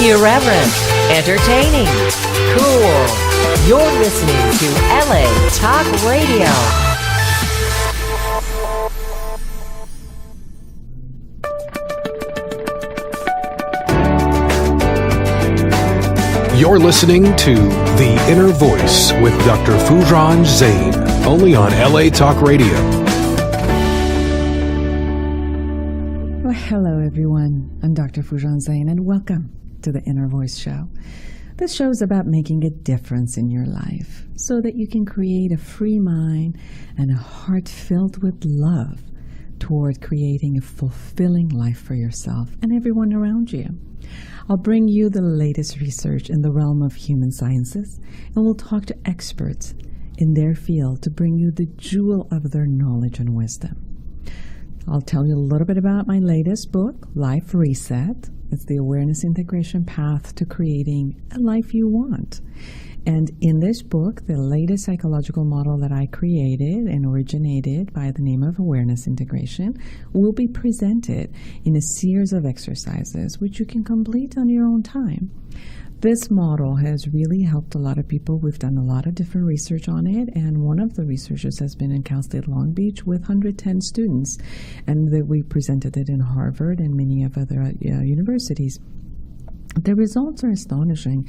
Irreverent, entertaining, cool. You're listening to LA Talk Radio. You're listening to The Innervoice with Dr. Foojan Zeine, only on LA Talk Radio. Well, hello, everyone. I'm Dr. Foojan Zeine, and welcome to The Innervoice Show. This show is about making a difference in your life so that you can create a free mind and a heart filled with love toward creating a fulfilling life for yourself and everyone around you. I'll bring you the latest research in the realm of human sciences, and we'll talk to experts in their field to bring you the jewel of their knowledge and wisdom. I'll tell you a little bit about my latest book, Life Reset. It's the awareness integration path to creating a life you want. And in this book, the latest psychological model that I created and originated by the name of awareness integration will be presented in a series of exercises which you can complete on your own time. This model has really helped a lot of people. We've done a lot of different research on it, and one of the researchers has been in Cal State Long Beach with 110 students, and we presented it in Harvard and many of other universities. The results are astonishing.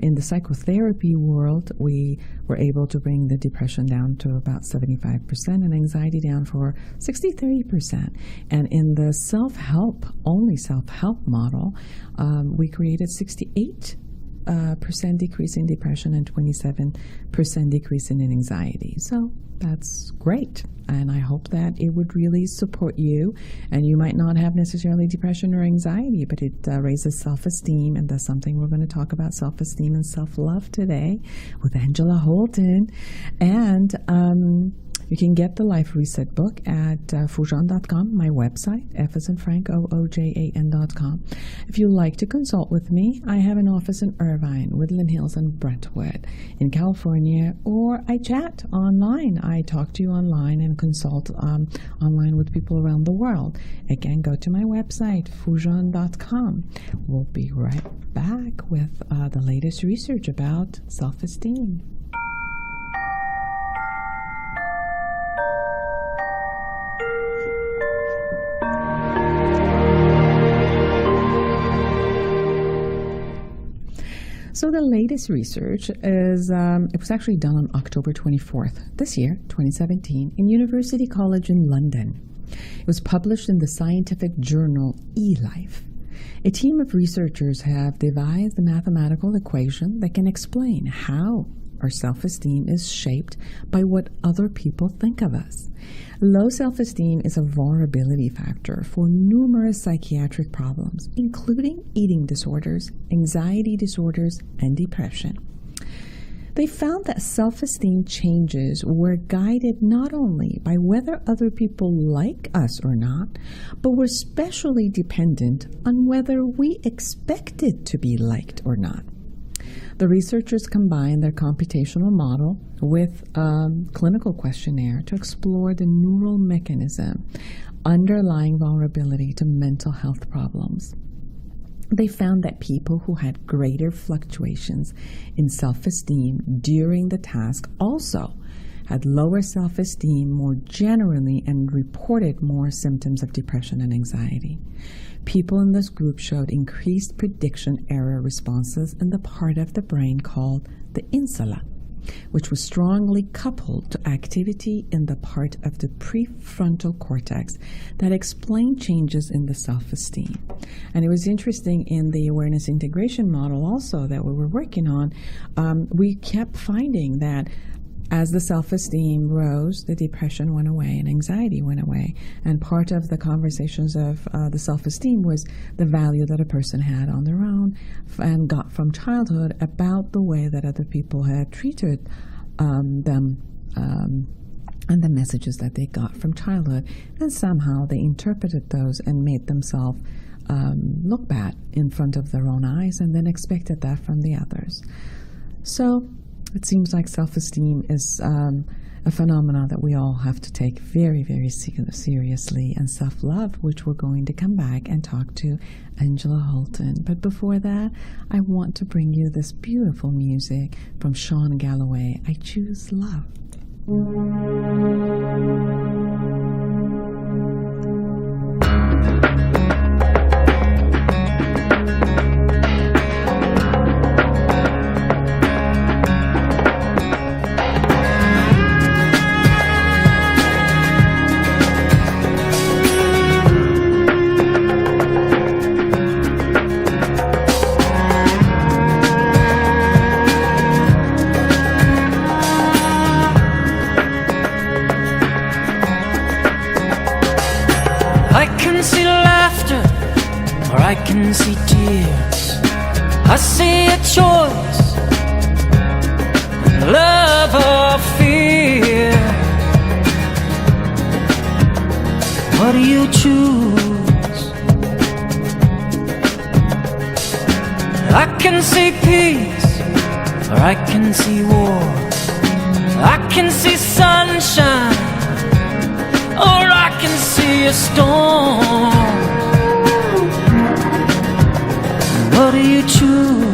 In the psychotherapy world, we were able to bring the depression down to about 75% and anxiety down for 60-30%. And in the only self-help model, we created 68% decrease in depression and 27% decrease in anxiety. So that's great. And I hope that it would really support you. And you might not have necessarily depression or anxiety, but it raises self-esteem. And that's something we're going to talk about, self-esteem and self-love today with Angela Holton. And you can get the Life Reset book at Foojan.com, my website, F as in Frank, OOJAN.com. If you'd like to consult with me, I have an office in Irvine, Woodland Hills, and Brentwood in California, or I chat online. I talk to you online and consult online with people around the world. Again, go to my website, Foojan.com. We'll be right back with the latest research about self-esteem. So the latest research is, it was actually done on October 24th, this year, 2017, in University College in London. It was published in the scientific journal eLife. A team of researchers have devised a mathematical equation that can explain how our self-esteem is shaped by what other people think of us. Low self-esteem is a vulnerability factor for numerous psychiatric problems, including eating disorders, anxiety disorders, and depression. They found that self-esteem changes were guided not only by whether other people like us or not, but were especially dependent on whether we expected to be liked or not. The researchers combined their computational model with a clinical questionnaire to explore the neural mechanism underlying vulnerability to mental health problems. They found that people who had greater fluctuations in self-esteem during the task also had lower self-esteem more generally and reported more symptoms of depression and anxiety. People in this group showed increased prediction error responses in the part of the brain called the insula, which was strongly coupled to activity in the part of the prefrontal cortex that explained changes in the self-esteem. And it was interesting in the awareness integration model also that we were working on, we kept finding that as the self-esteem rose, the depression went away and anxiety went away. And part of the conversations of the self-esteem was the value that a person had on their own and got from childhood about the way that other people had treated them and the messages that they got from childhood. And somehow they interpreted those and made themselves look bad in front of their own eyes and then expected that from the others. So it seems like self-esteem is a phenomenon that we all have to take very, very seriously, and self-love, which we're going to come back and talk to Angela Holton. But before that, I want to bring you this beautiful music from Sean Galloway, I Choose Love. I can see tears. I see a choice, love or fear. What do you choose? I can see peace, or I can see war. I can see sunshine, or I can see a storm. What do you choose?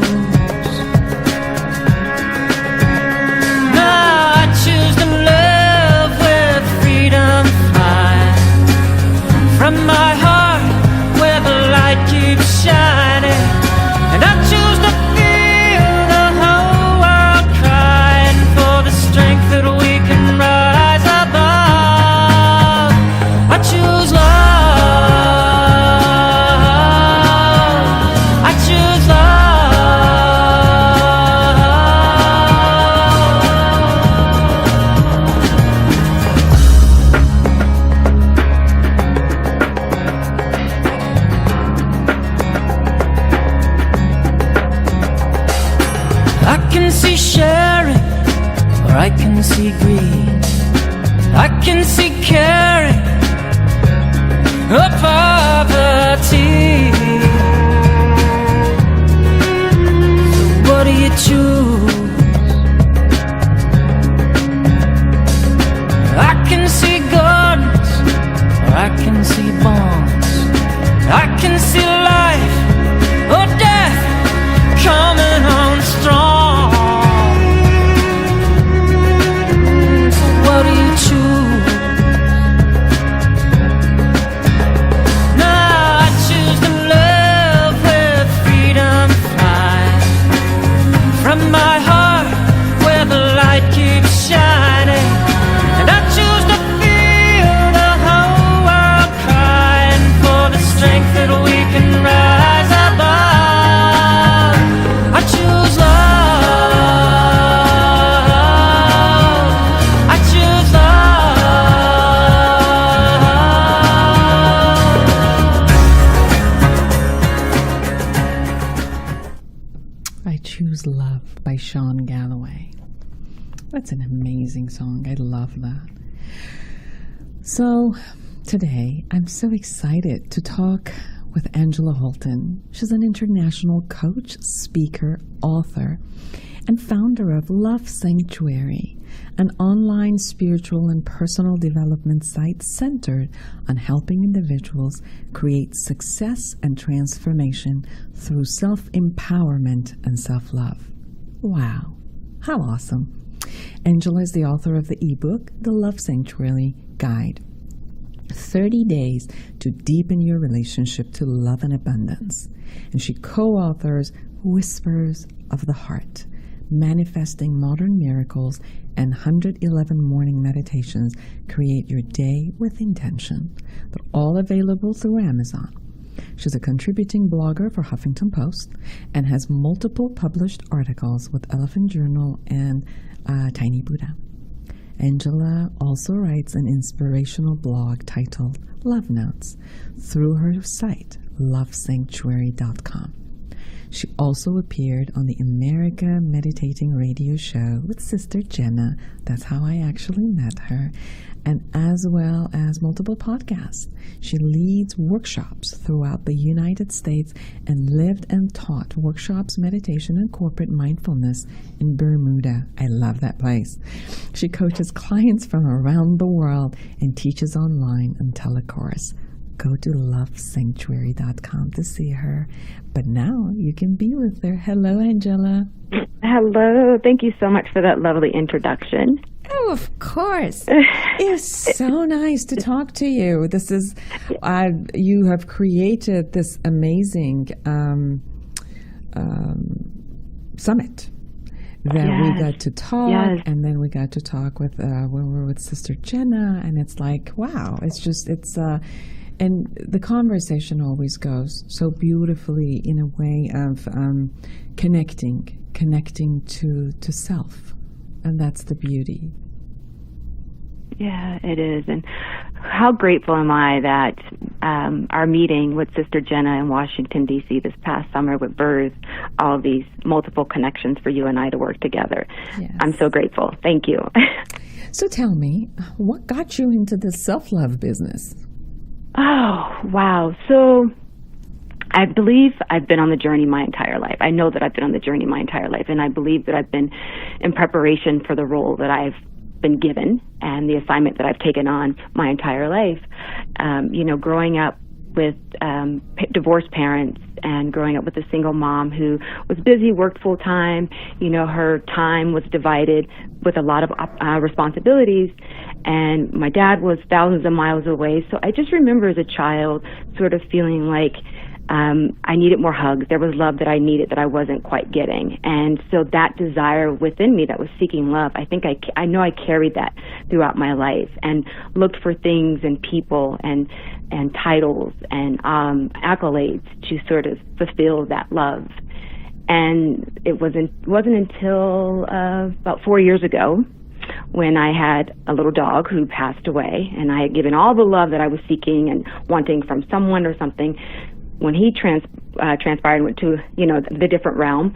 Now I choose to love with freedom flying from my heart where the light keeps shining. And I choose to feel the whole world crying for the strength that we can rise above. I choose love. I can see greed, I can see caring, or poverty. So what do you choose? I can see gardens, or I can see bombs. I can see life or death coming on strong. What do you choose? Now I choose to love with freedom flying from my heart where the light keeps shining. And I choose to feel the whole world crying for the strength that we can rise above. I choose love. Love by Sean Galloway. That's an amazing song. I love that. So today I'm so excited to talk with Angela Holton. She's an international coach, speaker, author, and founder of Love Sanctuary, an online spiritual and personal development site centered on helping individuals create success and transformation through self-empowerment and self-love. Wow, how awesome. Angela is the author of the ebook, The Love Sanctuary Guide, 30 Days to Deepen Your Relationship to Love and Abundance. And she co-authors Whispers of the Heart, Manifesting Modern Miracles, and 111 Morning Meditations Create Your Day with Intention. They're all available through Amazon. She's a contributing blogger for Huffington Post and has multiple published articles with Elephant Journal and Tiny Buddha. Angela also writes an inspirational blog titled Love Notes through her site, lovesanctuary.com. She also appeared on the America Meditating Radio Show with Sister Jenna. That's how I actually met her. And as well as multiple podcasts. She leads workshops throughout the United States and lived and taught workshops, meditation, and corporate mindfulness in Bermuda. I love that place. She coaches clients from around the world and teaches online on telecourse. Go to lovesanctuary.com to see her. But now you can be with her. Hello, Angela. Hello. Thank you so much for that lovely introduction. Oh, of course. It's so nice to talk to you. This is, you have created this amazing summit that we got to talk, and then we got to talk with when we were with Sister Jenna, and it's like, wow, and the conversation always goes so beautifully in a way of connecting to self. And that's the beauty. Yeah, it is. And how grateful am I that our meeting with Sister Jenna in Washington, D.C. this past summer would birth all of these multiple connections for you and I to work together. Yes. I'm so grateful. Thank you. So tell me, what got you into this self-love business? Oh, wow. So I believe I've been on the journey my entire life. I know that I've been on the journey my entire life, and I believe that I've been in preparation for the role that I've been given and the assignment that I've taken on my entire life. Growing up with divorced parents and growing up with a single mom who was busy, worked full time, her time was divided with a lot of responsibilities, and my dad was thousands of miles away. So I just remember as a child sort of feeling like I needed more hugs. There was love that I needed that I wasn't quite getting. And so that desire within me that was seeking love, I think I know I carried that throughout my life and looked for things and people and titles and accolades to sort of fulfill that love. And it wasn't until about 4 years ago when I had a little dog who passed away, and I had given all the love that I was seeking and wanting from someone or something. When he transpired and went to, the different realm,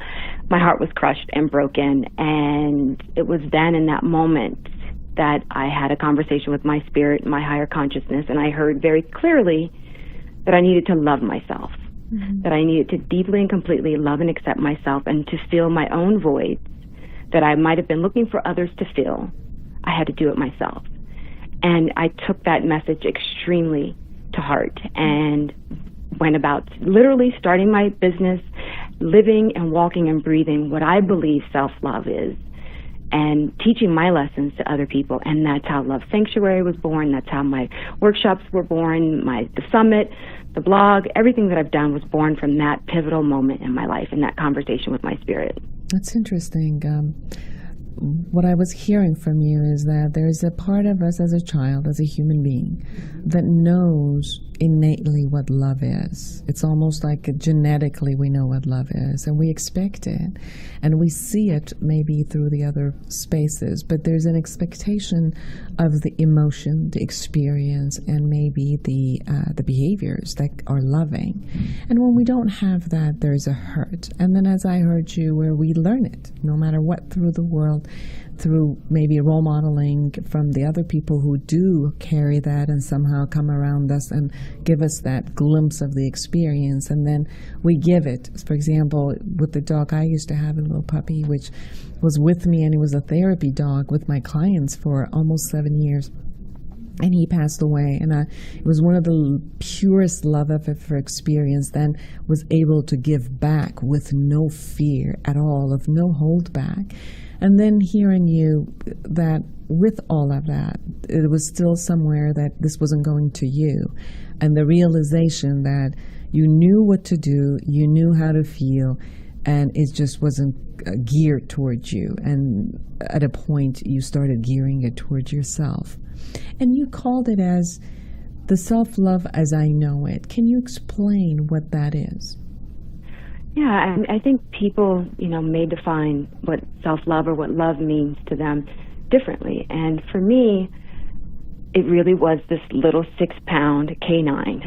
my heart was crushed and broken. And it was then in that moment that I had a conversation with my spirit, my higher consciousness, and I heard very clearly that I needed to love myself, that I needed to deeply and completely love and accept myself and to fill my own voids that I might have been looking for others to fill. I had to do it myself. And I took that message extremely to heart and went about literally starting my business, living and walking and breathing what I believe self-love is, and teaching my lessons to other people. And that's how Love Sanctuary was born. That's how my workshops were born, the summit, the blog, everything that I've done was born from that pivotal moment in my life and that conversation with my spirit. That's interesting. What I was hearing from you is that there's a part of us as a child, as a human being, that knows innately what love is. It's almost like genetically we know what love is, and we expect it, and we see it maybe through the other spaces, but there's an expectation of the emotion, the experience, and maybe the behaviors that are loving. And when we don't have that, there's a hurt. And then as I heard you, where we learn it, no matter what, through the world, through maybe role modeling from the other people who do carry that and somehow come around us and give us that glimpse of the experience, and then we give it. For example, with the dog, I used to have a little puppy which was with me, and he was a therapy dog with my clients for almost 7 years. And he passed away, and it was one of the purest love I've ever experienced, then was able to give back with no fear at all, of no hold back. And then hearing you that with all of that, it was still somewhere that this wasn't going to you. And the realization that you knew what to do, you knew how to feel, and it just wasn't geared towards you. And at a point, you started gearing it towards yourself. And you called it as the self-love as I know it. Can you explain what that is? Yeah, I think people, may define what self-love or what love means to them differently. And for me, it really was this little 6-pound canine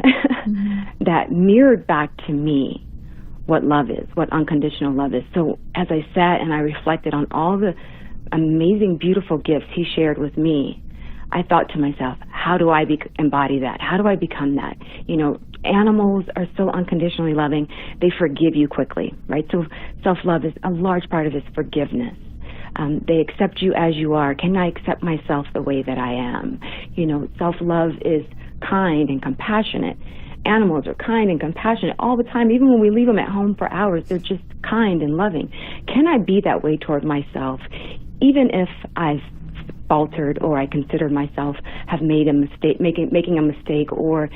that mirrored back to me what love is, what unconditional love is. So as I sat and I reflected on all the amazing, beautiful gifts he shared with me, I thought to myself, how do I embody that? How do I become that? You know, animals are so unconditionally loving. They forgive you quickly, right? So self-love is a large part of it is forgiveness. They accept you as you are. Can I accept myself the way that I am? You know, self-love is kind and compassionate. Animals are kind and compassionate all the time. Even when we leave them at home for hours, they're just kind and loving. Can I be that way toward myself, even if I've faltered or I consider myself have made a mistake, making a mistake or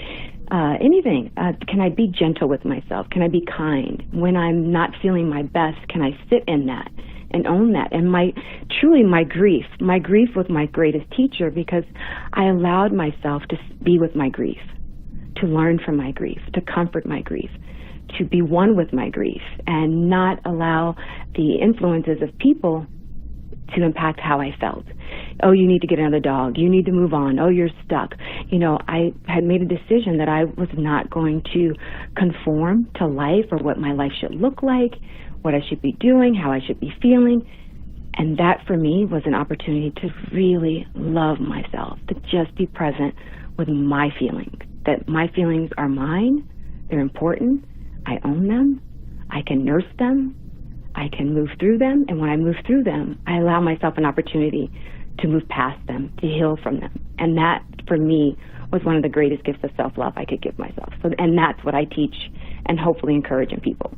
anything? Can I be gentle with myself? Can I be kind? When I'm not feeling my best, can I sit in that and own that? And my grief was my greatest teacher, because I allowed myself to be with my grief, to learn from my grief, to comfort my grief, to be one with my grief, and not allow the influences of people to impact how I felt. Oh, you need to get another dog. You need to move on. Oh, you're stuck. You know, I had made a decision that I was not going to conform to life or what my life should look like, what I should be doing, how I should be feeling. And that for me was an opportunity to really love myself, to just be present with my feelings, that my feelings are mine, they're important, I own them, I can nurse them, I can move through them, and when I move through them, I allow myself an opportunity to move past them, to heal from them. And that, for me, was one of the greatest gifts of self-love I could give myself. So, and that's what I teach and hopefully encourage in people.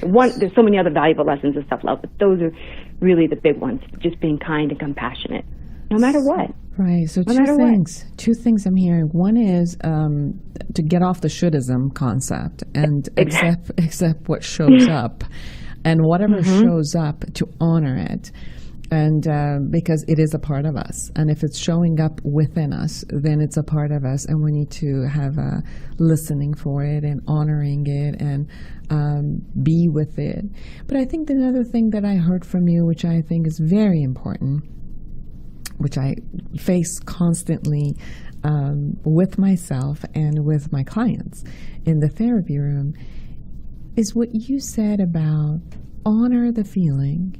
There's so many other valuable lessons of self-love, but those are really the big ones, just being kind and compassionate, no matter what. Right. So two things I'm hearing. One is to get off the shouldism concept and accept what shows up, and whatever shows up, to honor it. And because it is a part of us, and if it's showing up within us, then it's a part of us, and we need to have listening for it and honoring it and be with it. But I think another thing that I heard from you, which I think is very important, which I face constantly with myself and with my clients in the therapy room, is what you said about honor the feeling,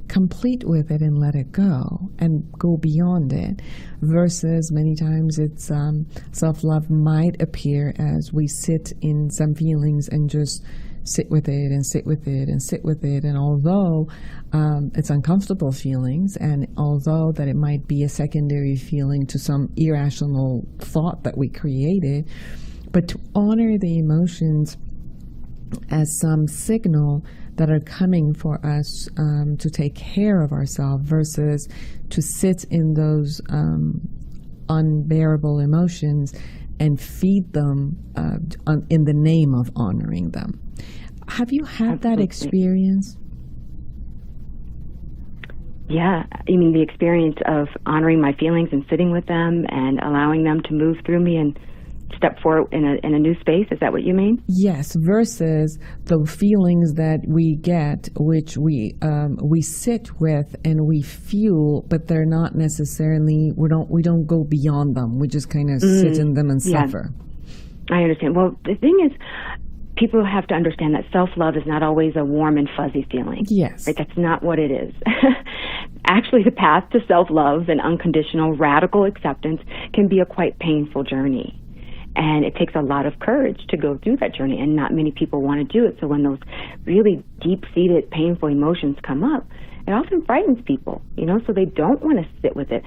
complete with it and let it go and go beyond it, versus many times it's self-love might appear as we sit in some feelings and just sit with it and sit with it and sit with it. And although it's uncomfortable feelings, and although that it might be a secondary feeling to some irrational thought that we created, but to honor the emotions as some signal that are coming for us to take care of ourselves, versus to sit in those unbearable emotions and feed them in the name of honoring them. Have you had that experience? Yeah, I mean, the experience of honoring my feelings and sitting with them and allowing them to move through me and step forward in a new space. Is that what you mean? Yes, versus the feelings that we get, which we sit with and we fuel, but they're not necessarily, we don't go beyond them. We just kind of sit in them and suffer. I understand. Well, the thing is, people have to understand that self-love is not always a warm and fuzzy feeling. Yes. Right? That's not what it is. Actually, the path to self-love and unconditional radical acceptance can be a quite painful journey. And it takes a lot of courage to go through that journey, and not many people want to do it. So when those really deep-seated, painful emotions come up, it often frightens people, so they don't want to sit with it.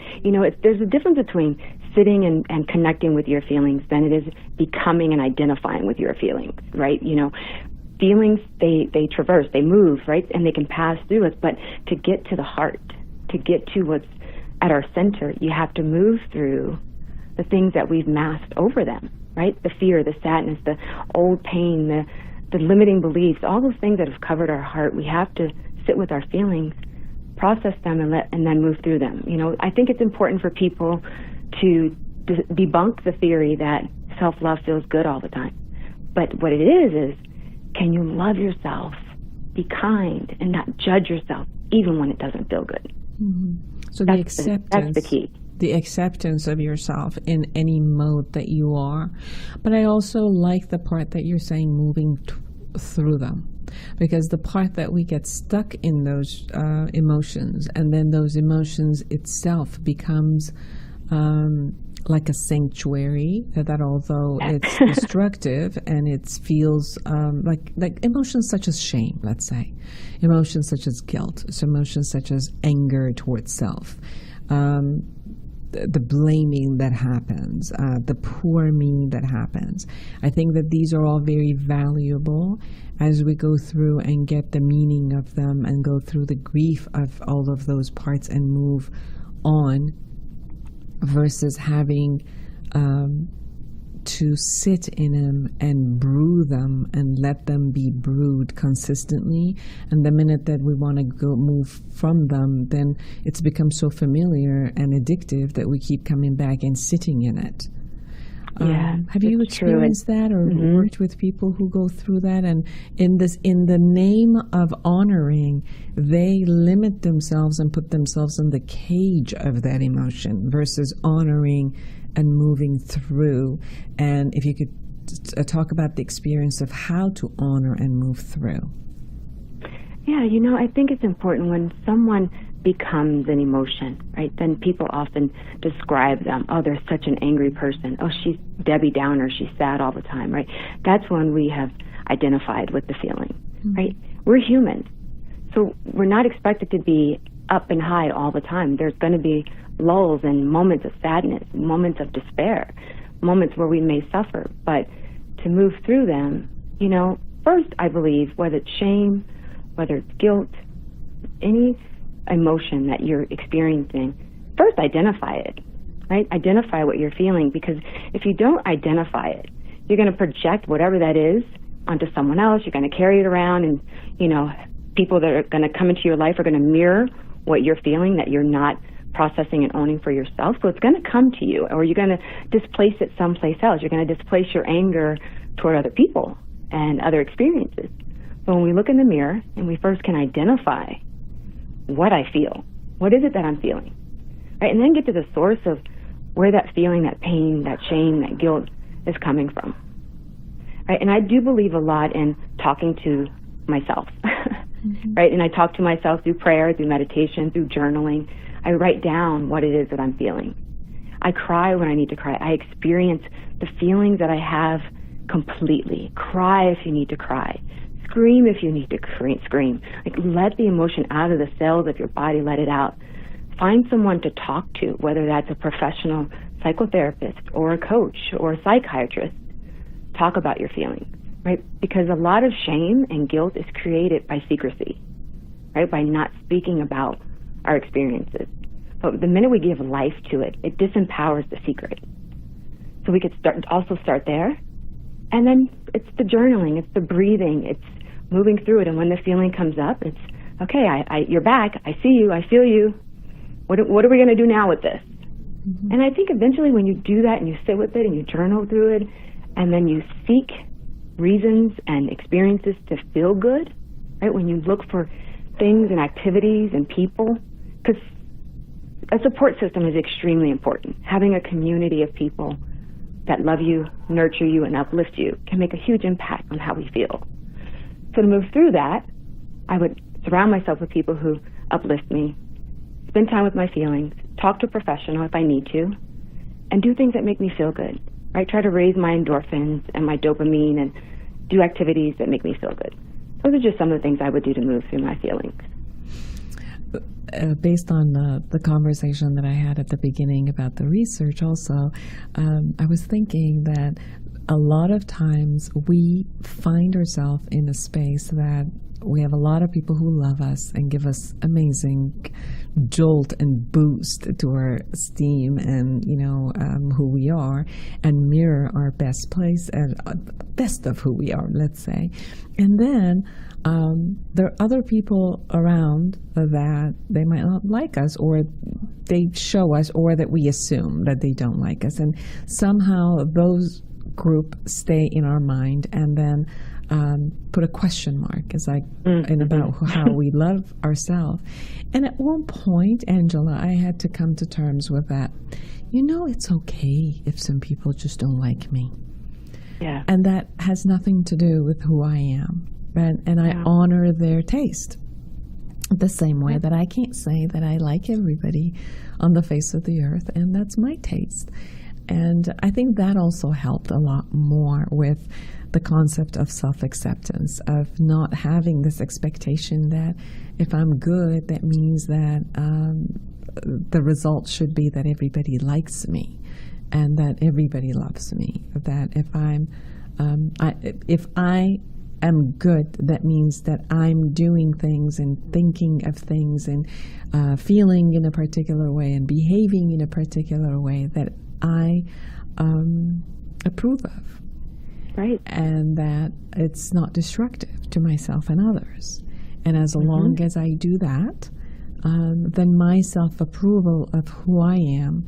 There's a difference between sitting and connecting with your feelings than it is becoming and identifying with your feelings, right? Feelings, they traverse, they move, right? And they can pass through us. But to get to the heart, to get to what's at our center, you have to move through the things that we've masked over them, right? The fear, the sadness, the old pain, the limiting beliefs, all those things that have covered our heart. We have to sit with our feelings, process them, and then move through them. I think it's important for people to debunk the theory that self-love feels good all the time. But what it is can you love yourself, be kind, and not judge yourself even when it doesn't feel good? Mm-hmm. So that's the key. The acceptance of yourself in any mode that you are. But I also like the part that you're saying, moving through them. Because the part that we get stuck in those emotions, and then those emotions itself becomes like a sanctuary, that although it's destructive and it feels like emotions such as shame, let's say, emotions such as guilt, emotions such as anger towards self, the blaming that happens, the poor me that happens. I think that these are all very valuable as we go through and get the meaning of them and go through the grief of all of those parts and move on, versus having to sit in them and brew them and let them be brewed consistently. And the minute that we want to go move from them, then it's become so familiar and addictive that we keep coming back and sitting in it. Yeah, have you experienced that, or worked with people who go through that? And in the name of honoring, they limit themselves and put themselves in the cage of that emotion versus honoring and moving through. And if you could talk about the experience of how to honor and move through. Yeah, I think it's important when someone becomes an emotion, right? Then people often describe them. Oh, they're such an angry person. Oh, she's Debbie Downer. She's sad all the time, right? That's when we have identified with the feeling, right? We're human. So we're not expected to be up and high all the time. There's going to be lulls and moments of sadness, moments of despair, moments where we may suffer. But to move through them, first, I believe, whether it's shame, whether it's guilt, any emotion that you're experiencing, first identify it, right? Identify what you're feeling, because if you don't identify it, you're going to project whatever that is onto someone else. You're going to carry it around, and, people that are going to come into your life are going to mirror what you're feeling that you're not processing and owning for yourself. So it's going to come to you, or you're going to displace it someplace else. You're going to displace your anger toward other people and other experiences. But when we look in the mirror and we first can identify what I feel, what is it that I'm feeling, right? And then get to the source of where that feeling, that pain, that shame, that guilt is coming from, right? And I do believe a lot in talking to myself, right? And I talk to myself through prayer, through meditation, through journaling. I write down what it is that I'm feeling. I cry when I need to cry. I experience the feelings that I have completely. Cry if you need to cry. Scream if you need to scream. Like, let the emotion out of the cells of your body, let it out. Find someone to talk to, whether that's a professional psychotherapist or a coach or a psychiatrist. Talk about your feelings, right? Because a lot of shame and guilt is created by secrecy, right? By not speaking about our experiences. But the minute we give life to it, it disempowers the secret. So we could start there. And then it's the journaling, it's the breathing, it's moving through it. And when the feeling comes up, it's, okay, you're back. I see you. I feel you. What are we going to do now with this? And I think eventually when you do that and you sit with it and you journal through it, and then you seek reasons and experiences to feel good, right? When you look for things and activities and people, because a support system is extremely important. Having a community of people that love you, nurture you, and uplift you can make a huge impact on how we feel. So to move through that, I would surround myself with people who uplift me, spend time with my feelings, talk to a professional if I need to, and do things that make me feel good, right? Try to raise my endorphins and my dopamine and do activities that make me feel good. Those are just some of the things I would do to move through my feelings. Based on the conversation that I had at the beginning about the research also, I was thinking that a lot of times we find ourselves in a space that we have a lot of people who love us and give us amazing jolt and boost to our esteem and, who we are, and mirror our best place and best of who we are, let's say. And then there are other people around that they might not like us, or they show us, or that we assume that they don't like us. And somehow those group stay in our mind, and then put a question mark in about how we love ourselves. And at one point, Angela, I had to come to terms with that. It's okay if some people just don't like me. Yeah. And that has nothing to do with who I am. And I honor their taste. The same way that I can't say that I like everybody on the face of the earth, and that's my taste. And I think that also helped a lot more with the concept of self-acceptance, of not having this expectation that if I'm good, that means that the result should be that everybody likes me and that everybody loves me. That if I am good, that means that I'm doing things and thinking of things and feeling in a particular way and behaving in a particular way that I approve of. Right. And that it's not destructive to myself and others. And as long as I do that, then my self-approval of who I am,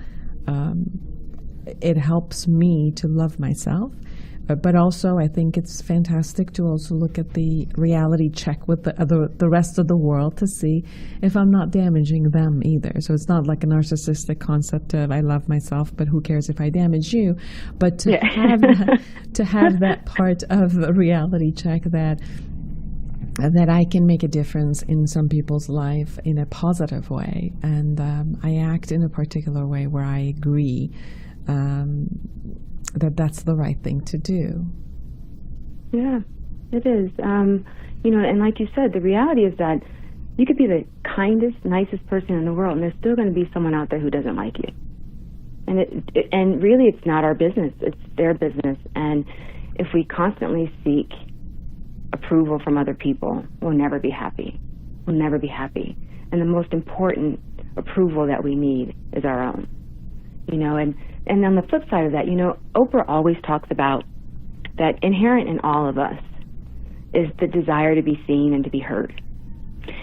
it helps me to love myself. But also, I think it's fantastic to also look at the reality check with the rest of the world to see if I'm not damaging them either. So it's not like a narcissistic concept of I love myself, but who cares if I damage you? But to have that part of the reality check that I can make a difference in some people's life in a positive way, and I act in a particular way where I agree that's the right thing to do. Yeah, it is. And like you said, the reality is that you could be the kindest, nicest person in the world, and there's still going to be someone out there who doesn't like you. And really, it's not our business; it's their business. And if we constantly seek approval from other people, we'll never be happy. We'll never be happy. And the most important approval that we need is our own. And on the flip side of that, Oprah always talks about that inherent in all of us is the desire to be seen and to be heard.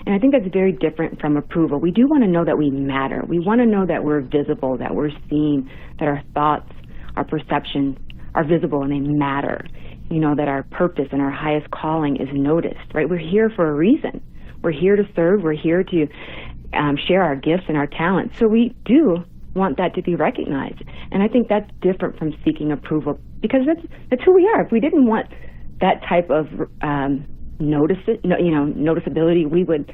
And I think that's very different from approval. We do want to know that we matter. We want to know that we're visible, that we're seen, that our thoughts, our perceptions are visible and they matter. That our purpose and our highest calling is noticed, right? We're here for a reason. We're here to serve. We're here to share our gifts and our talents. So we do want that to be recognized. And I think that's different from seeking approval, because that's who we are. If we didn't want that type of noticeability, we wouldn't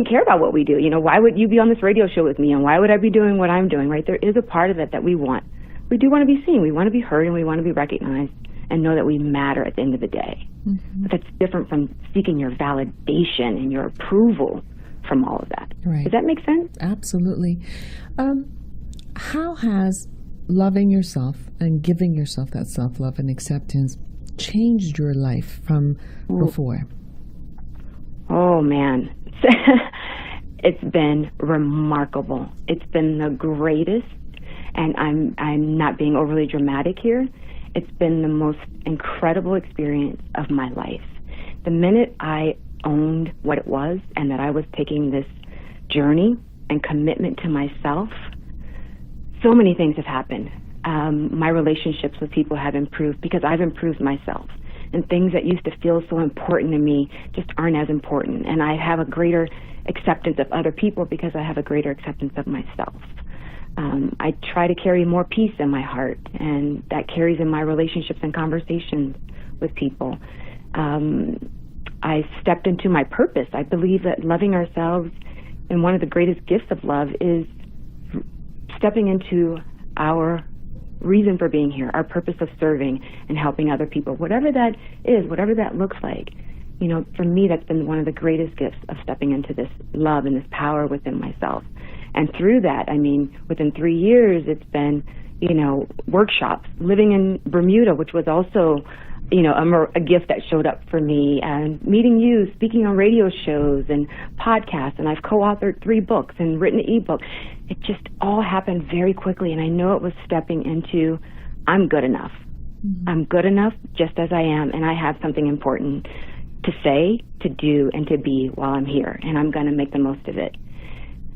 care about what we do. Why would you be on this radio show with me, and why would I be doing what I'm doing, right? There is a part of it that we want. We do want to be seen. We want to be heard, and we want to be recognized and know that we matter at the end of the day. But that's different from seeking your validation and your approval from all of that. Right. Does that make sense? Absolutely. How has loving yourself and giving yourself that self-love and acceptance changed your life from before? Oh, man. It's been remarkable. It's been the greatest, and I'm not being overly dramatic here. It's been the most incredible experience of my life. The minute I owned what it was and that I was taking this journey and commitment to myself, so many things have happened. My relationships with people have improved because I've improved myself. And things that used to feel so important to me just aren't as important. And I have a greater acceptance of other people because I have a greater acceptance of myself. I try to carry more peace in my heart, and that carries in my relationships and conversations with people. I stepped into my purpose. I believe that loving ourselves, and one of the greatest gifts of love, is stepping into our reason for being here, our purpose of serving and helping other people, whatever that is, whatever that looks like. For me, that's been one of the greatest gifts of stepping into this love and this power within myself. And through that, within 3 years, it's been, workshops, living in Bermuda, which was also, a gift that showed up for me, and meeting you, speaking on radio shows and podcasts, and I've co-authored 3 books and written an ebook. It just all happened very quickly, and I know it was stepping into, I'm good enough. I'm good enough just as I am, and I have something important to say, to do, and to be while I'm here, and I'm going to make the most of it.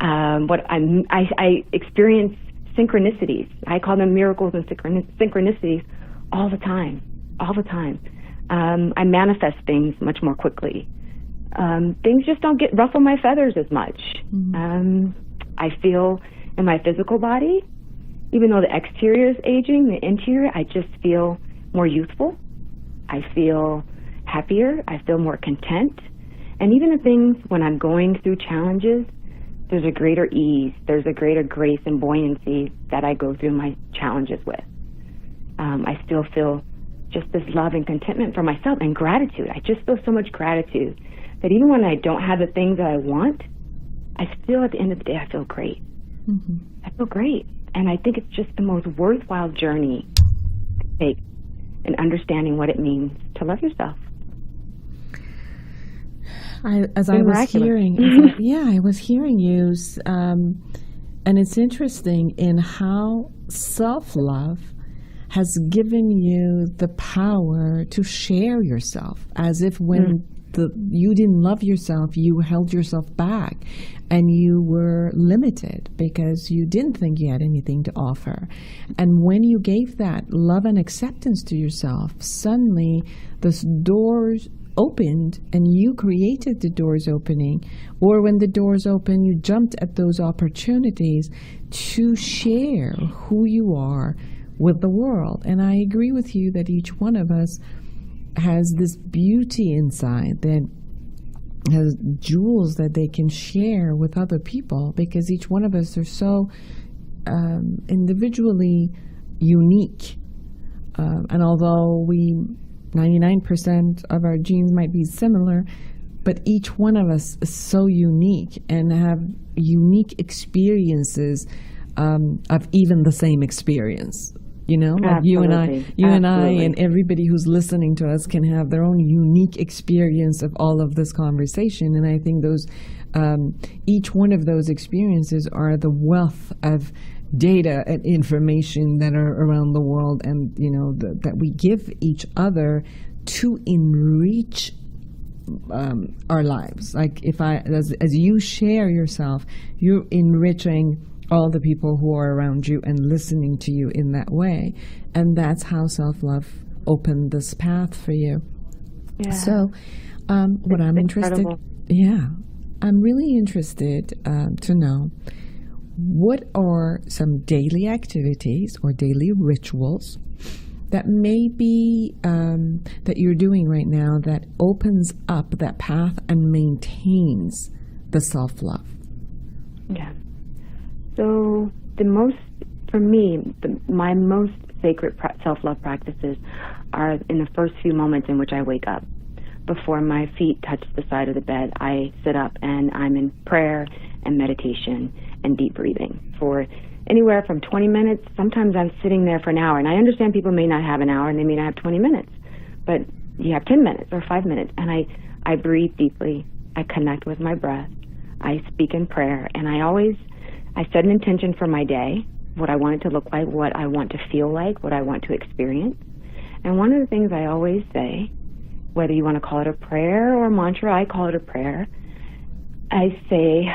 I experience synchronicities. I call them miracles and synchronicities all the time. I manifest things much more quickly. Things just don't ruffle my feathers as much. I feel in my physical body, even though the exterior is aging, the interior, I just feel more youthful. I feel happier. I feel more content. And even the things when I'm going through challenges, there's a greater ease, there's a greater grace and buoyancy that I go through my challenges with. I still feel just this love and contentment for myself and gratitude. I just feel so much gratitude that even when I don't have the things that I want, I still, at the end of the day, I feel great. Mm-hmm. I feel great. And I think it's just the most worthwhile journey to take in understanding what it means to love yourself. I was hearing you, and it's interesting in how self-love has given you the power to share yourself, as if when you didn't love yourself, you held yourself back and you were limited because you didn't think you had anything to offer. And when you gave that love and acceptance to yourself, suddenly those doors opened and you created the doors opening, or when the doors open, you jumped at those opportunities to share who you are with the world. And I agree with you that each one of us has this beauty inside that has jewels that they can share with other people, because each one of us are so individually unique. And although 99% of our genes might be similar, but each one of us is so unique and have unique experiences of even the same experience. You know, like you and I and everybody who's listening to us can have their own unique experience of all of this conversation. And I think those, each one of those experiences are the wealth of data and information that are around the world, and that we give each other to enrich our lives. Like as you share yourself, you're enriching all the people who are around you and listening to you in that way. And that's how self-love opened this path for you. Yeah. So what I'm interested, I'm really interested to know, what are some daily activities or daily rituals that maybe that you're doing right now that opens up that path and maintains the self-love? Yeah. So my most sacred self-love practices are in the first few moments in which I wake up. Before my feet touch the side of the bed, I sit up and I'm in prayer and meditation and deep breathing for anywhere from 20 minutes. Sometimes I'm sitting there for an hour. And I understand people may not have an hour and they may not have 20 minutes, but you have 10 minutes or 5 minutes. And I breathe deeply. I connect with my breath. I speak in prayer. And I set an intention for my day, what I want it to look like, what I want to feel like, what I want to experience. And one of the things I always say, whether you want to call it a prayer or a mantra, I call it a prayer. I say,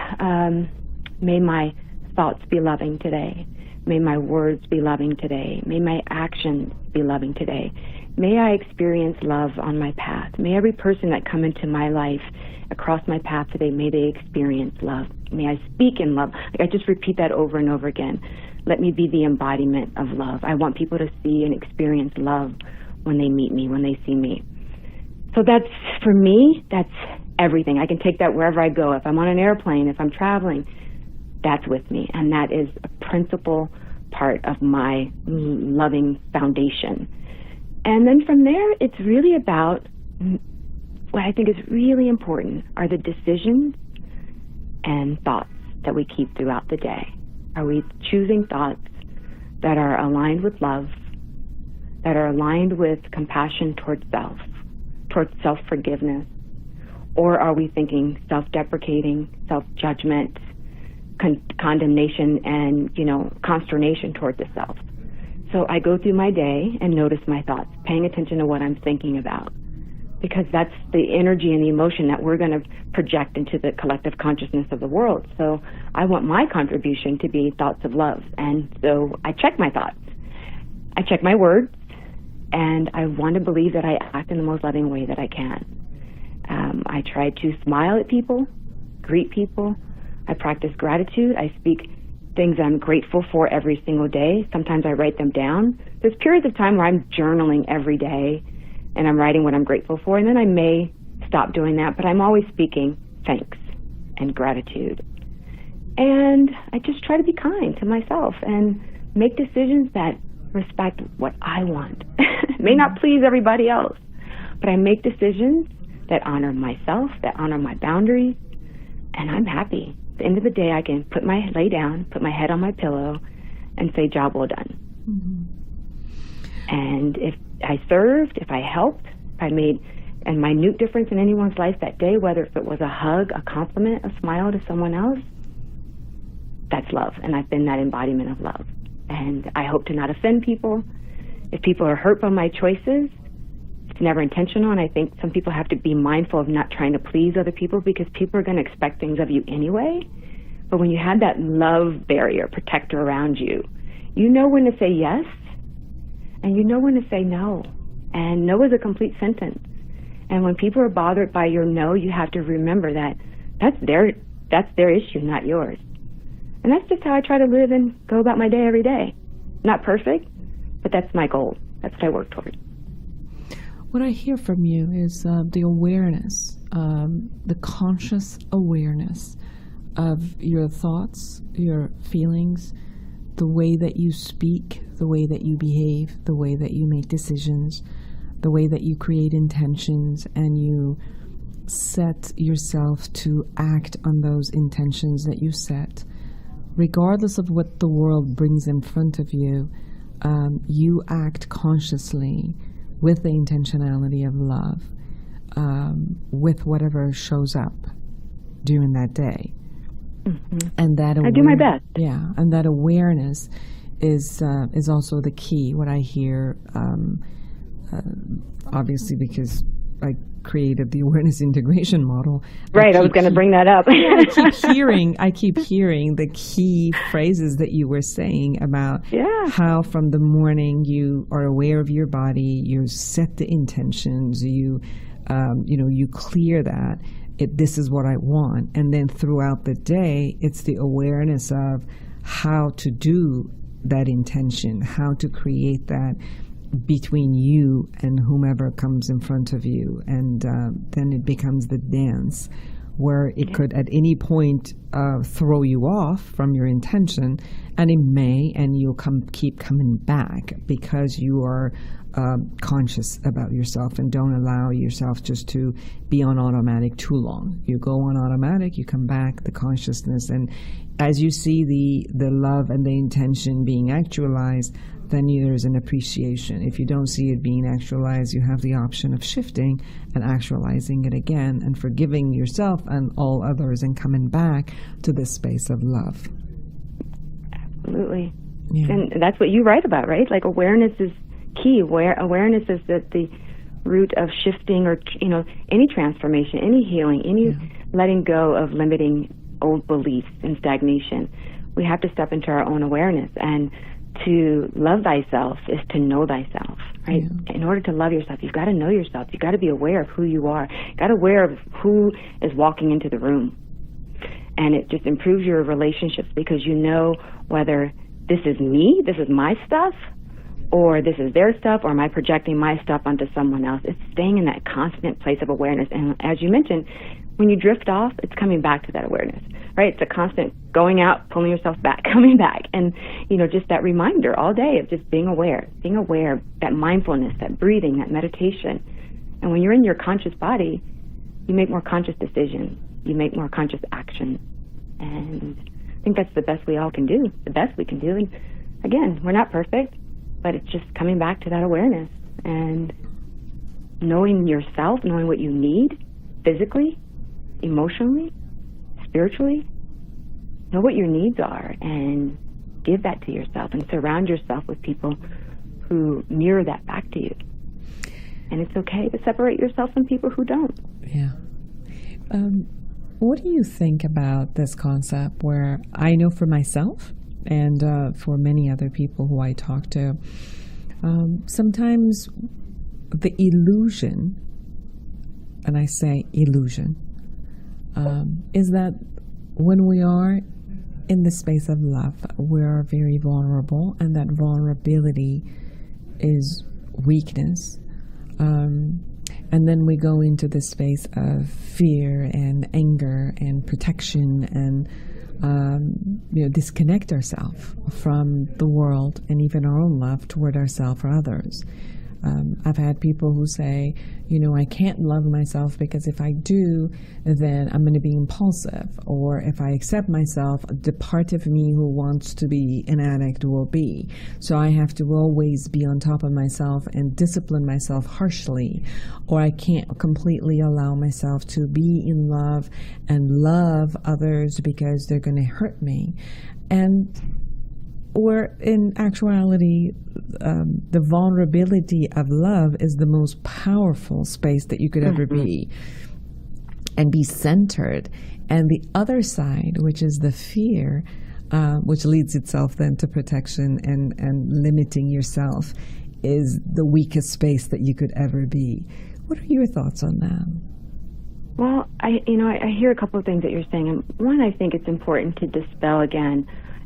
may my thoughts be loving today. May my words be loving today. May my actions be loving today. May I experience love on my path. May every person that come into my life across my path today, may they experience love. May I speak in love. I just repeat that over and over again. Let me be the embodiment of love. I want people to see and experience love when they meet me, when they see me. So that's, for me, that's everything. I can take that wherever I go. If I'm on an airplane, if I'm traveling, that's with me. And that is a principal part of my loving foundation. And then from there, it's really about, what I think is really important are the decisions and thoughts that we keep throughout the day. Are we choosing thoughts that are aligned with love, that are aligned with compassion towards self, towards self-forgiveness? Or are we thinking self-deprecating, self-judgment, condemnation, and, consternation towards the self? So I go through my day and notice my thoughts, paying attention to what I'm thinking about, because that's the energy and the emotion that we're going to project into the collective consciousness of the world. So I want my contribution to be thoughts of love. And so I check my thoughts. I check my words, and I want to believe that I act in the most loving way that I can. I try to smile at people, greet people. I practice gratitude. I speak things I'm grateful for every single day. Sometimes I write them down. There's periods of time where I'm journaling every day, and I'm writing what I'm grateful for, and then I may stop doing that, but I'm always speaking thanks and gratitude. And I just try to be kind to myself and make decisions that respect what I want. It may not please everybody else, but I make decisions that honor myself, that honor my boundaries, and I'm happy. At the end of the day, I can lay down, put my head on my pillow, and say, job well done. And if I served, if I helped, if I made a minute difference in anyone's life that day, whether if it was a hug, a compliment, a smile to someone else, that's love, and I've been that embodiment of love. And I hope to not offend people. If people are hurt by my choices, it's never intentional, and I think some people have to be mindful of not trying to please other people, because people are going to expect things of you anyway. But when you have that love barrier, protector around you, you know when to say yes, and you know when to say no. And no is a complete sentence. And when people are bothered by your no, you have to remember that that's their issue, not yours. And that's just how I try to live and go about my day every day. Not perfect, but that's my goal. That's what I work toward. What I hear from you is the awareness, the conscious awareness of your thoughts, your feelings, the way that you speak, the way that you behave, the way that you make decisions, the way that you create intentions, and you set yourself to act on those intentions that you set. Regardless of what the world brings in front of you, you act consciously with the intentionality of love, with whatever shows up during that day. And that I do my best. Yeah, and that awareness is also the key. What I hear, obviously, because I created the awareness integration model. Right, I was going to bring that up. I keep hearing the key phrases that you were saying about how from the morning you are aware of your body, you set the intentions, you clear that. This is what I want. And then throughout the day, it's the awareness of how to do that intention, how to create that between you and whomever comes in front of you. And then it becomes the dance where it could at any point throw you off from your intention, and it may, and you'll keep coming back because you are conscious about yourself and don't allow yourself just to be on automatic too long. You go on automatic, you come back, the consciousness, and as you see the love and the intention being actualized, then there's an appreciation. If you don't see it being actualized, you have the option of shifting and actualizing it again and forgiving yourself and all others and coming back to this space of love. Absolutely. Yeah. And that's what you write about, right? Like awareness is key. Awareness is at the root of shifting or, any transformation, any healing, any letting go of limiting old beliefs and stagnation. We have to step into our own awareness, and to love thyself is to know thyself, right? Yeah. In order to love yourself, you've got to know yourself. You've got to be aware of who you are. You've got to be aware of who is walking into the room. And it just improves your relationships because you know whether this is me, this is my stuff, or this is their stuff, or am I projecting my stuff onto someone else? It's staying in that constant place of awareness. And as you mentioned, when you drift off, it's coming back to that awareness, right? It's a constant going out, pulling yourself back, coming back. And, just that reminder all day of just being aware, that mindfulness, that breathing, that meditation. And when you're in your conscious body, you make more conscious decisions. You make more conscious action. And I think that's the best we all can do, the best we can do. And again, we're not perfect, but it's just coming back to that awareness and knowing yourself, knowing what you need physically, emotionally, spiritually. Know what your needs are and give that to yourself, and surround yourself with people who mirror that back to you. And it's okay to separate yourself from people who don't. Yeah. What do you think about this concept where I know for myself and for many other people who I talk to, sometimes the illusion, and I say illusion, is that when we are in the space of love, we are very vulnerable, and that vulnerability is weakness. And then we go into this space of fear and anger and protection and disconnect ourselves from the world and even our own love toward ourselves or others. I've had people who say, I can't love myself because if I do, then I'm going to be impulsive. Or if I accept myself, the part of me who wants to be an addict will be. So I have to always be on top of myself and discipline myself harshly. Or I can't completely allow myself to be in love and love others because they're going to hurt me. Or in actuality, the vulnerability of love is the most powerful space that you could ever be, and be centered. And the other side, which is the fear, which leads itself then to protection and limiting yourself, is the weakest space that you could ever be. What are your thoughts on that? Well, I hear a couple of things that you're saying. And one, I think it's important to dispel again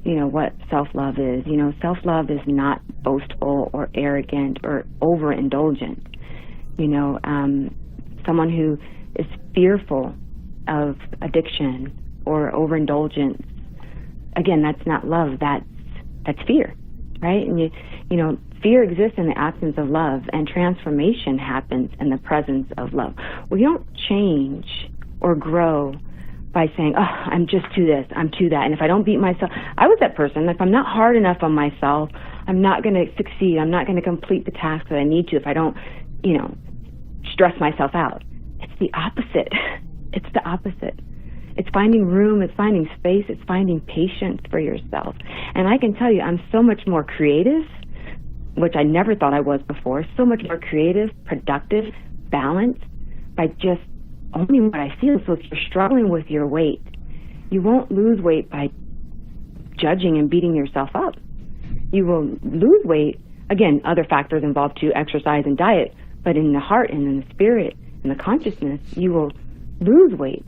what self-love is. Self-love is not boastful or arrogant or overindulgent. Someone who is fearful of addiction or overindulgence, again, that's not love, that's fear, right? And fear exists in the absence of love, and transformation happens in the presence of love. We don't change or grow by saying, oh, I'm just too this, I'm too that. And if I don't beat myself, I was that person. If I'm not hard enough on myself, I'm not going to succeed. I'm not going to complete the task that I need to if I don't, stress myself out. It's the opposite. It's the opposite. It's finding room, it's finding space, it's finding patience for yourself. And I can tell you, I'm so much more creative, which I never thought I was before, so much more creative, productive, balanced by just only what I feel. So if you're struggling with your weight, you won't lose weight by judging and beating yourself up. You will lose weight, again, other factors involved too, exercise and diet, but in the heart and in the spirit and the consciousness, you will lose weight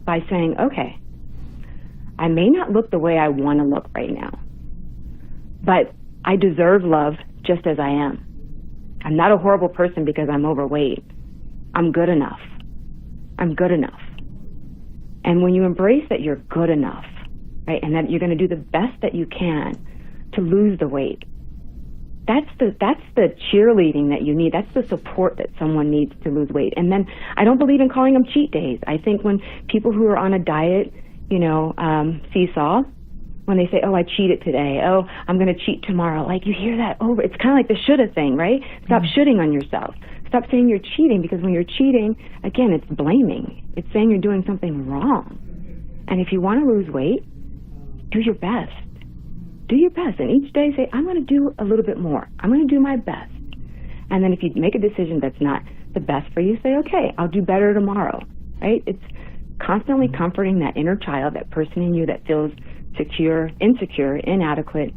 by saying, okay, I may not look the way I want to look right now, but I deserve love just as I am. I'm not a horrible person because I'm overweight. I'm good enough. I'm good enough. And when you embrace that you're good enough, right, and that you're going to do the best that you can to lose the weight, that's the cheerleading that you need. That's the support that someone needs to lose weight. And then I don't believe in calling them cheat days. I think when people who are on a diet, seesaw, when they say, oh, I cheated today, oh, I'm going to cheat tomorrow, like you hear that over. It's kind of like the shoulda thing, right? Stop shoulding on yourself. Stop saying you're cheating, because when you're cheating, again, it's blaming. It's saying you're doing something wrong. And if you want to lose weight, do your best. Do your best. And each day say, I'm going to do a little bit more. I'm going to do my best. And then if you make a decision that's not the best for you, say, okay, I'll do better tomorrow, right? It's constantly comforting that inner child, that person in you that feels secure, insecure, inadequate,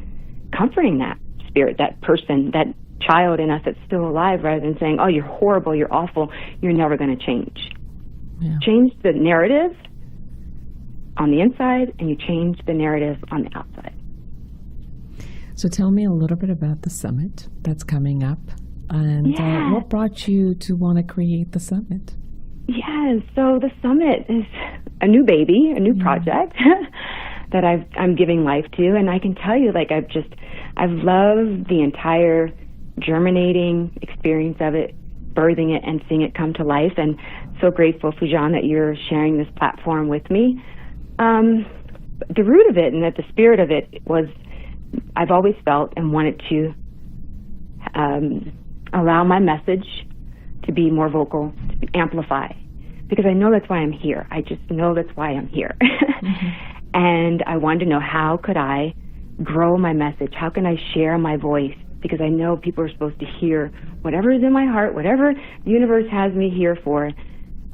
comforting that spirit, that person, that child in us that's still alive, rather than saying, oh, you're horrible, you're awful, you're never going to change. Yeah. Change the narrative on the inside, and you change the narrative on the outside. So tell me a little bit about the summit that's coming up, and what brought you to want to create the summit? Yeah, so the summit is a new baby, a new project that I'm giving life to, and I can tell you, like, I've loved the entire germinating experience of it, birthing it, and seeing it come to life, and so grateful, Foojan, that you're sharing this platform with me. The root of it and that the spirit of it was, I've always felt and wanted to allow my message to be more vocal, to amplify, because I know that's why I'm here. I just know that's why I'm here. And I wanted to know, how could I grow my message? How can I share my voice? Because I know people are supposed to hear whatever is in my heart, whatever the universe has me here for.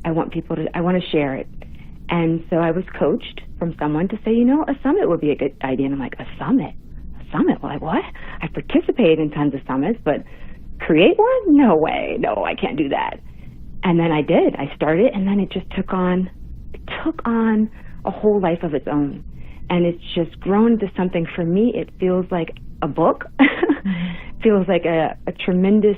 I want to share it. And so I was coached from someone to say, a summit would be a good idea. And I'm like, a summit? Like, what? I participated in tons of summits, but create one? No way. No, I can't do that. And then I did. I started, and then it just took on a whole life of its own. And it's just grown into something, for me, it feels like a book. Feels like a tremendous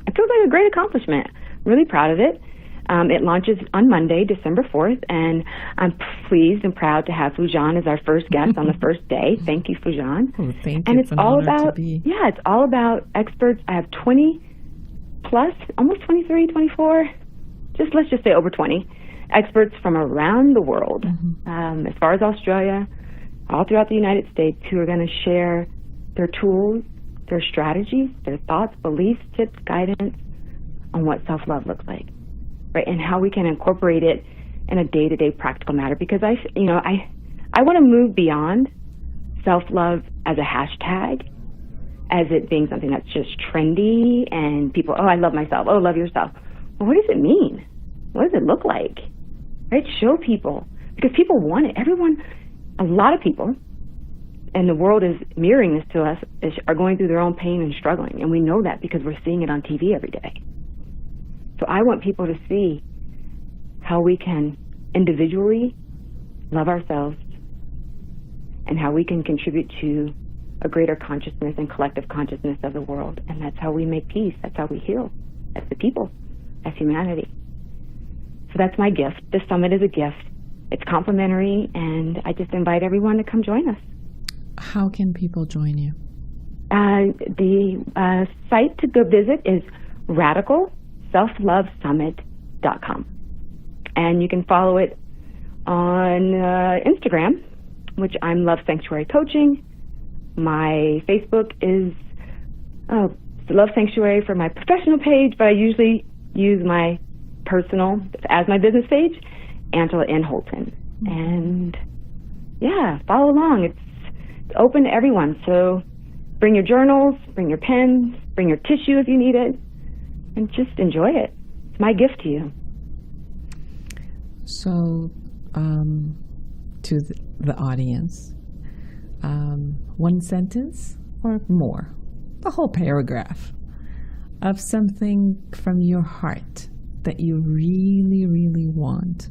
it feels like a great accomplishment. Really proud of it. It launches on Monday, December 4th, and I'm pleased and proud to have Foojan as our first guest on the first day. Thank you, Foojan. Oh, thank you. And it's all about, be. yeah, it's all about experts. I have 20 plus, almost 23, 24, let's just say over 20 experts from around the world, as far as Australia, all throughout the United States, who are going to share their tools, their strategies, their thoughts, beliefs, tips, guidance on what self-love looks like. Right, and how we can incorporate it in a day-to-day practical matter. Because I want to move beyond self-love as a hashtag, as it being something that's just trendy and people, oh, I love myself, oh, love yourself. Well, what does it mean? What does it look like? Right, show people, because people want it. Everyone, a lot of people, and the world is mirroring this to us, are going through their own pain and struggling, and we know that because we're seeing it on TV every day. So I want people to see how we can individually love ourselves and how we can contribute to a greater consciousness and collective consciousness of the world. And that's how we make peace. That's how we heal as the people, as humanity. So that's my gift. This summit is a gift. It's complimentary, and I just invite everyone to come join us. How can people join you? The site to go visit is selflovesummit.com. And you can follow it on Instagram, which I'm Love Sanctuary Coaching. My Facebook is Love Sanctuary for my professional page, but I usually use my personal as my business page, Angela Holton. And yeah, follow along. It's open to everyone. So bring your journals, bring your pens, bring your tissue if you need it, and just enjoy it. It's my gift to you. So, to the audience, one sentence or more, the whole paragraph of something from your heart that you really, really want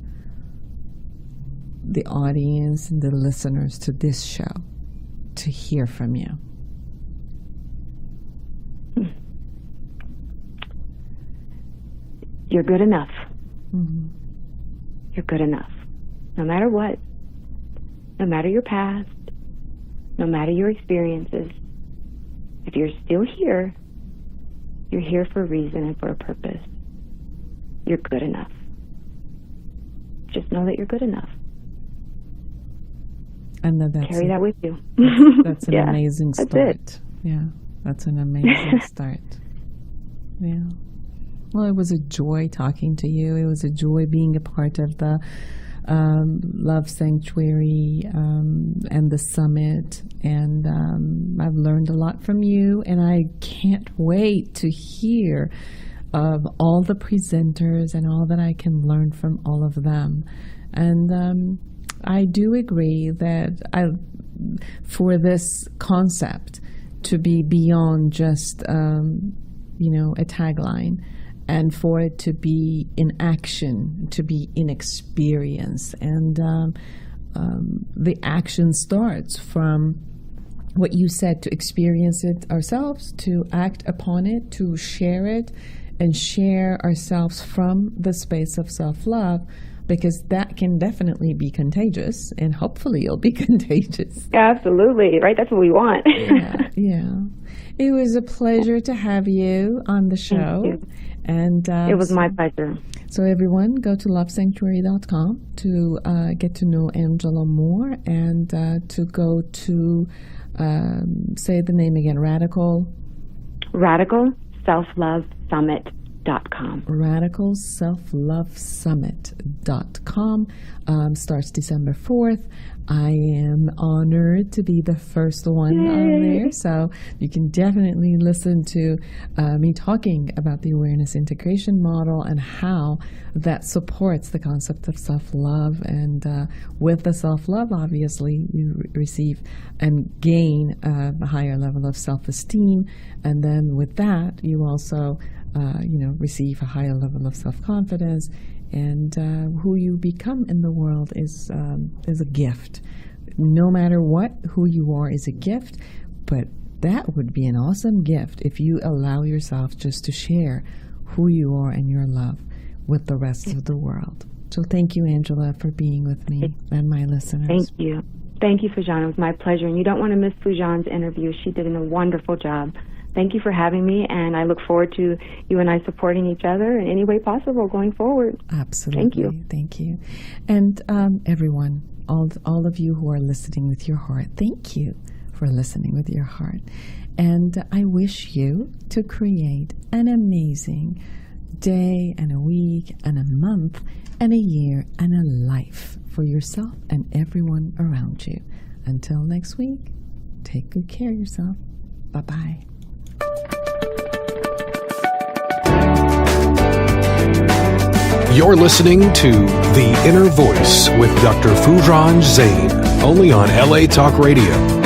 the audience and the listeners to this show to hear from you. You're good enough. Mm-hmm. You're good enough. No matter what, no matter your past, no matter your experiences, if you're still here, you're here for a reason and for a purpose. You're good enough. Just know that you're good enough. And carry that with you. That's an amazing start. That's it. Yeah, that's an amazing start. Yeah. Well, it was a joy talking to you. It was a joy being a part of the Love Sanctuary and the summit. And I've learned a lot from you, and I can't wait to hear of all the presenters and all that I can learn from all of them. And I do agree that for this concept to be beyond just, a tagline, and for it to be in action, to be in experience. And the action starts from what you said, to experience it ourselves, to act upon it, to share it, and share ourselves from the space of self-love, because that can definitely be contagious, and hopefully it'll be contagious. Absolutely, right? That's what we want. Yeah. It was a pleasure to have you on the show. Thank you. And it was my pleasure. So everyone, go to lovesanctuary.com to get to know Angela more, and to go to, say the name again, RadicalSelfLoveSummit.com. RadicalSelfLoveSummit.com. Starts December 4th. I am honored to be the first one on there, so you can definitely listen to me talking about the awareness integration model and how that supports the concept of self-love. And with the self-love, obviously, you receive and gain a higher level of self-esteem, and then with that, you also receive a higher level of self-confidence, and who you become in the world is a gift. No matter what, who you are is a gift, but that would be an awesome gift if you allow yourself just to share who you are and your love with the rest of the world. So thank you, Angela, for being with me and my listeners. Thank you. Thank you, Foojan. It was my pleasure. And you don't want to miss Foojan's interview. She did a wonderful job. Thank you for having me, and I look forward to you and I supporting each other in any way possible going forward. Absolutely. Thank you. Thank you. And everyone, all of you who are listening with your heart, thank you for listening with your heart. And I wish you to create an amazing day and a week and a month and a year and a life for yourself and everyone around you. Until next week, take good care of yourself. Bye-bye. You're listening to The Inner Voice with Dr. Foojan Zeine, only on LA Talk Radio.